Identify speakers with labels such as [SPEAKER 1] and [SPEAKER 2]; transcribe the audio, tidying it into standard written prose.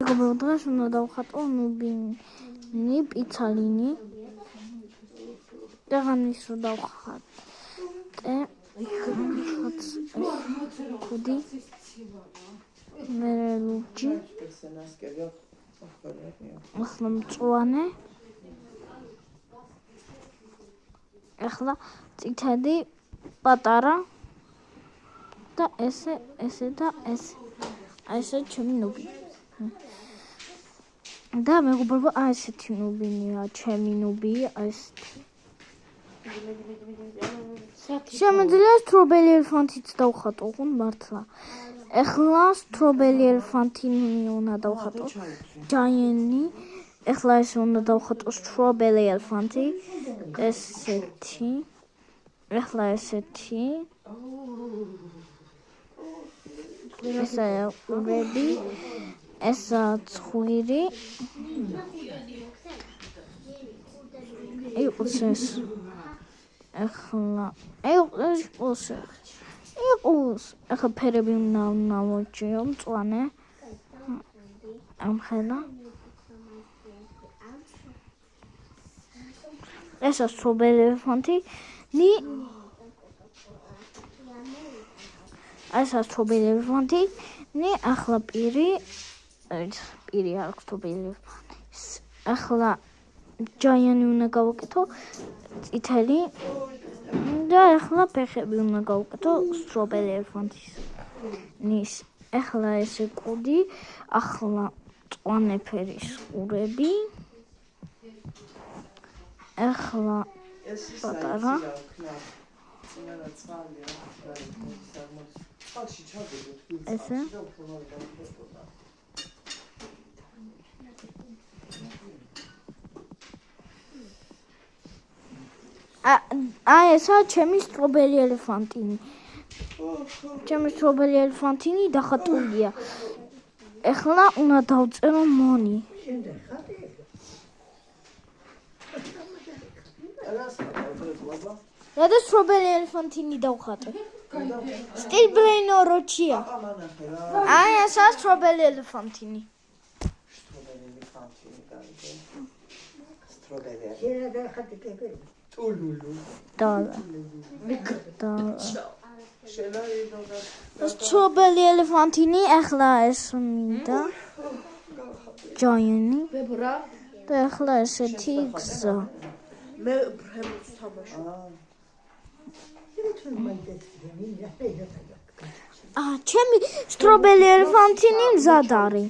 [SPEAKER 1] მეგობრებო, დღეს უნდა დავხატო ნუბინი პიცალინი. Տեղանից რომ დავხატე. Կուդի Մերելուջի Ախլամ ծուան է Ախլա ծիթադի պատարա Դա էս է դա էս Այս է չմի նուբի Դա մեղուբարվա այս է թի նուբինի չեմի նուբի այս Შემიძლია სტრობელი ელეფანტიც დავხატო, ხომ მართლა. ეხლა სტრობელი ელეფანტინი უნდა დავხატო. ჯაიანი. ეხლა ეს უნდა დავხატო სტრობელი ელეფანტი. ესეთი. ეხლა ესეთი. ესა ურები. ესა ცხვირი. იყოს ეხლა იყოს ეხლა ფერები უნდა ნავოჭიო მწვანე ამხელა ესა სტრობელი ელეფანტი ნი ახლა პირი არ აქვს სტრობელი ელეფანტი ახლა ჯაიანი უნდა გავაკეთო წითელი და ახლა ფეხები უნდა გავაკეთო სტრობელი ელეფანტის ნის ახლა ესე კუდი ახლა მწვანე ფერის ყურები ახლა პატარა ესე აი ესა ჩემი სტრობელი ელეფანტინი. ჩემი სტრობელი ელეფანტინი დახატულია. ეხლა უნდა დავწერო მონი. რადა სტრობელი ელეფანტინი დავხატე. სტილბრეინო როჩია. აი ესა სტრობელი ელეფანტინი. სტრობელი ელეფანტინი ახლა ეს მინდა ჯაიანი და ახლა ესეთი გზა მე ფრემს თამაშობ ჩემი სტრობელი ელეფანტინი მზად არის